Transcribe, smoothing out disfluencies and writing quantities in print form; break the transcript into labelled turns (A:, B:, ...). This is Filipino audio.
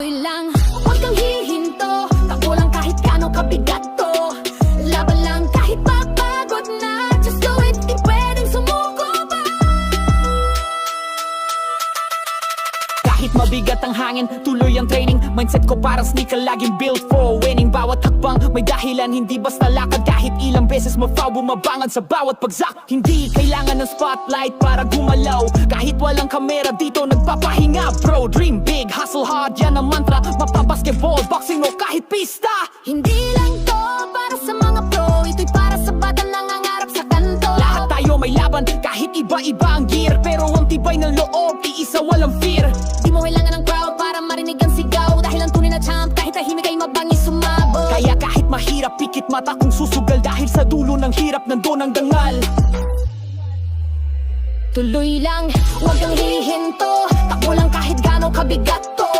A: lang, huwag kang hihinto. Takbo lang kahit gaano kabigat to. Laban lang kahit papagod na. Just do it, di pwedeng sumuko pa.
B: Kahit mabigat ang hangin, tuloy ang training. Mindset ko parang sneaker, laging built for winning. Bawat hakbang may dahilan, hindi basta lakad. Kahit ilang beses ma-foul, bumabangan sa bawat pagsak. Hindi kailangan ng spotlight para gumalaw. Kahit walang kamera dito, nagpapahinga bro. Dream big, hustle hard, yan ang mantra. Mapabasketball, boxing o kahit pista.
A: Hindi lang to para sa mga pro. Ito'y para sa batang nangangarap sa kanto.
B: Lahat tayo may laban, kahit iba-iba ang gear. Pero ang tibay ng loob, iisa walang fear.
A: Di mo kailangan ng crowd para marinig ang sigaw. Dahil ang tunay na champ, kahit tahimik ay mabangis sumabog.
B: Kaya kahit mahirap, pikit mata kung susugal. Dahil sa dulo ng hirap, nandun ang dangal.
A: Tuloy lang, huwag kang hihinto. Takbo lang kahit gaano kabigat to.